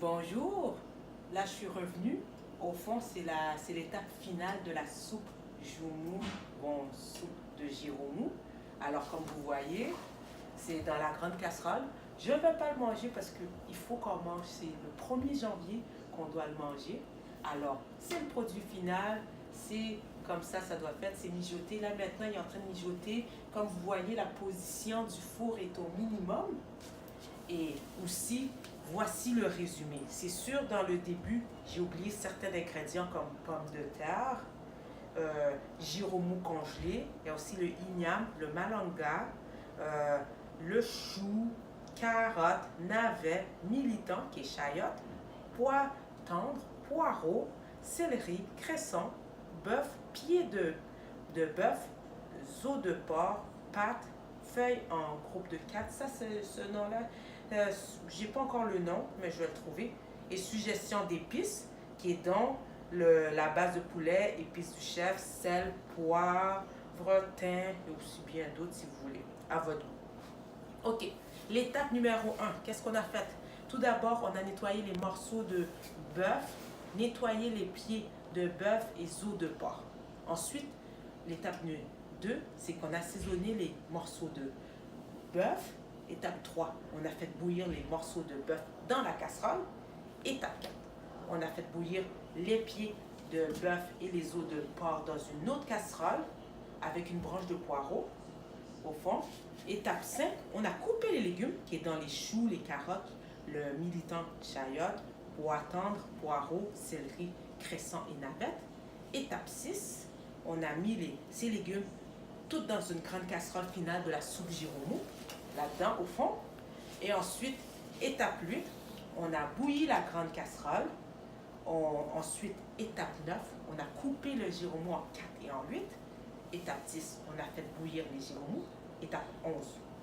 Bonjour, là je suis revenue. Au fond, c'est l'étape finale de la soupe joumou, bon, soupe de giromou. Alors comme vous voyez, c'est dans la grande casserole. Je ne vais pas le manger parce qu'il faut qu'on mange, c'est le 1er janvier qu'on doit le manger. Alors, c'est le produit final, c'est comme ça doit faire, c'est mijoté. Là maintenant, il est en train de mijoter. Comme vous voyez, la position du four est au minimum. Et aussi, voici le résumé. C'est sûr, dans le début, j'ai oublié certains ingrédients comme pommes de terre, giromou congelé, il y a aussi le igname, le malanga, le chou, carotte, navet, militant qui est chayotte, pois tendre, poireau, céleri, cresson, bœuf, pied de bœuf, os de porc, pâte, feuilles en groupe de 4. Ça, c'est ce nom-là. J'ai pas encore le nom, mais je vais le trouver. Et suggestion d'épices, qui est donc la base de poulet, épices du chef, sel, poivre, thym, et aussi bien d'autres si vous voulez, à votre goût. Ok, l'étape numéro 1, qu'est-ce qu'on a fait? Tout d'abord, on a nettoyé les morceaux de bœuf, nettoyé les pieds de bœuf et os de porc. Ensuite, l'étape 2, c'est qu'on a assaisonné les morceaux de bœuf. Étape 3, on a fait bouillir les morceaux de bœuf dans la casserole. Étape 4, on a fait bouillir les pieds de bœuf et les os de porc dans une autre casserole avec une branche de poireau au fond. Étape 5, on a coupé les légumes qui est dans les choux, les carottes, le militant chayotte, pois tendre, poireau, céleri, cresson et navette. Étape 6, on a mis ces légumes toutes dans une grande casserole finale de la soupe giromou, là-dedans au fond. Et ensuite, étape 8, on a bouilli la grande casserole. Ensuite, étape 9, on a coupé le giromou en 4 et en 8. Étape 10, on a fait bouillir les giromous. Étape 11,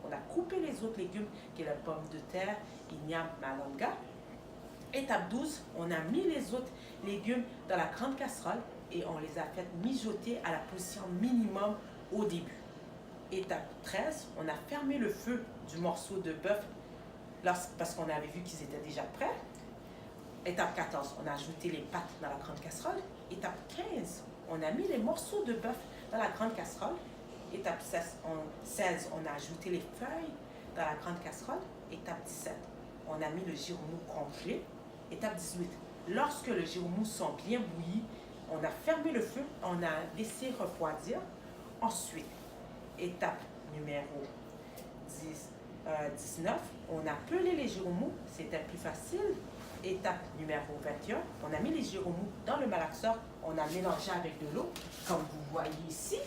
on a coupé les autres légumes, qui est la pomme de terre, igname, malanga. Étape 12, on a mis les autres légumes dans la grande casserole et on les a fait mijoter à la position minimum au début. Étape 13, on a fermé le feu du morceau de bœuf parce qu'on avait vu qu'ils étaient déjà prêts. Étape 14, on a ajouté les pâtes dans la grande casserole. Étape 15, on a mis les morceaux de bœuf dans la grande casserole. Étape 16, on a ajouté les feuilles dans la grande casserole. Étape 17, on a mis le giromou complet. Étape 18, lorsque le giromou sont bien bouillis, on a fermé le feu, on a laissé refroidir. Ensuite, étape numéro 19, on a pelé les giromous, c'était plus facile. Étape numéro 21, on a mis les giromous dans le malaxeur, on a mélangé avec de l'eau, comme vous voyez ici.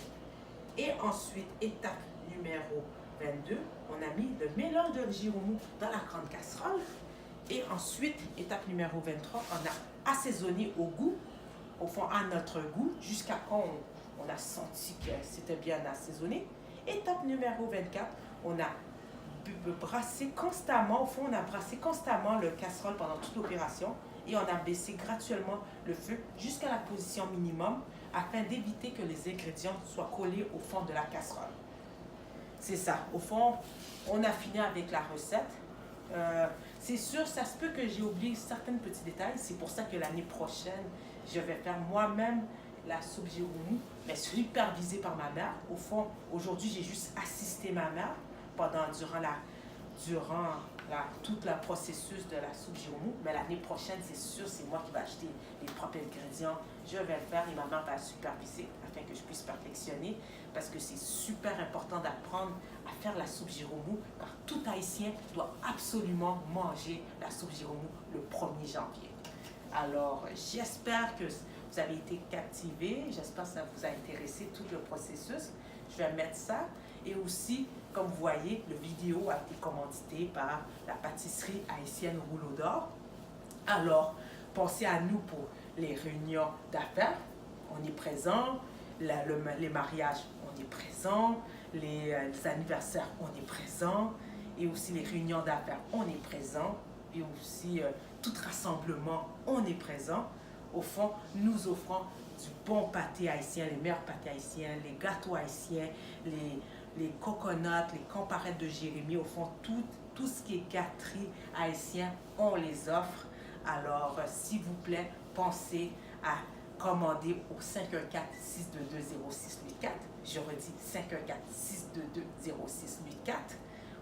Et ensuite, étape numéro 22, on a mis le mélange de giromous dans la grande casserole. Et ensuite, étape numéro 23, on a assaisonné au goût, au fond à notre goût, jusqu'à quand on a senti que c'était bien assaisonné. Étape numéro 24, on a brassé constamment, au fond on a brassé constamment le casserole pendant toute l'opération et on a baissé graduellement le feu jusqu'à la position minimum afin d'éviter que les ingrédients soient collés au fond de la casserole. C'est ça, au fond, on a fini avec la recette. C'est sûr, ça se peut que j'ai oublié certains petits détails, c'est pour ça que l'année prochaine, je vais faire moi-même la soupe giromou, mais supervisée par ma mère. Au fond, aujourd'hui, j'ai juste assisté ma mère durant tout le processus de la soupe giromou. Mais l'année prochaine, c'est sûr, c'est moi qui vais acheter les propres ingrédients. Je vais le faire et ma mère va superviser afin que je puisse perfectionner parce que c'est super important d'apprendre à faire la soupe giromou car tout Haïtien doit absolument manger la soupe giromou le 1er janvier. Alors, j'espère que vous avez été captivés. J'espère que ça vous a intéressé, tout le processus. Je vais mettre ça. Et aussi, comme vous voyez, le vidéo a été commandité par la pâtisserie haïtienne Rouleau d'Or. Alors, pensez à nous pour les réunions d'affaires. On est présent. Les mariages, on est présent. Les anniversaires, on est présent. Et aussi les réunions d'affaires, on est présent. Et aussi tout rassemblement, on est présent. Au fond, nous offrons du bon pâté haïtien, les meilleurs pâtés haïtiens, les gâteaux haïtiens, les coconuts, les comparettes de Jérémie. Au fond, tout ce qui est gâterie haïtien, on les offre. Alors, s'il vous plaît, pensez à commander au 514-622-0684. Je redis 514-622-0684.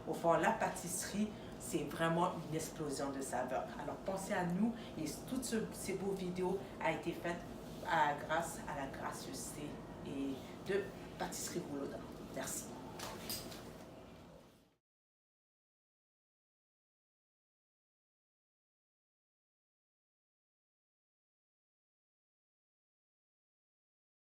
Au fond, la pâtisserie, c'est vraiment une explosion de saveurs. Alors, pensez à nous et toutes ces beaux vidéos a été faites grâce à la gracieuseté et de Pâtisserie Rouleau d'Or. Merci.